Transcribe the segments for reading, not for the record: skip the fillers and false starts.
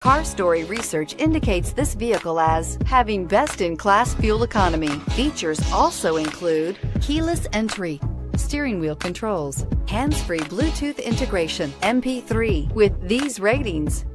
Car Story research indicates this vehicle as having best-in-class fuel economy. Features also include keyless entry, steering wheel controls, hands-free Bluetooth integration, MP3. With these ratings,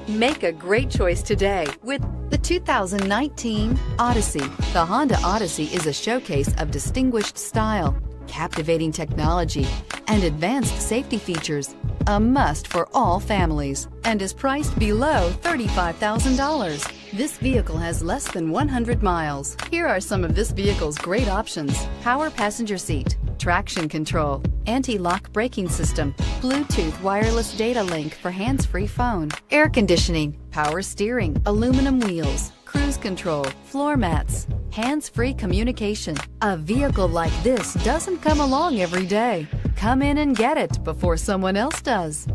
make a great choice today with the 2019 Odyssey. The Honda Odyssey is a showcase of distinguished style, captivating technology, and advanced safety features. A must for all families, and is priced below $35,000. This vehicle has less than 100 miles. Here are some of this vehicle's great options: power passenger seat, traction control, anti-lock braking system, Bluetooth wireless data link for hands-free phone, air conditioning, power steering, aluminum wheels, cruise control, floor mats, hands-free communication. A vehicle like this doesn't come along every day. Come in and get it before someone else does.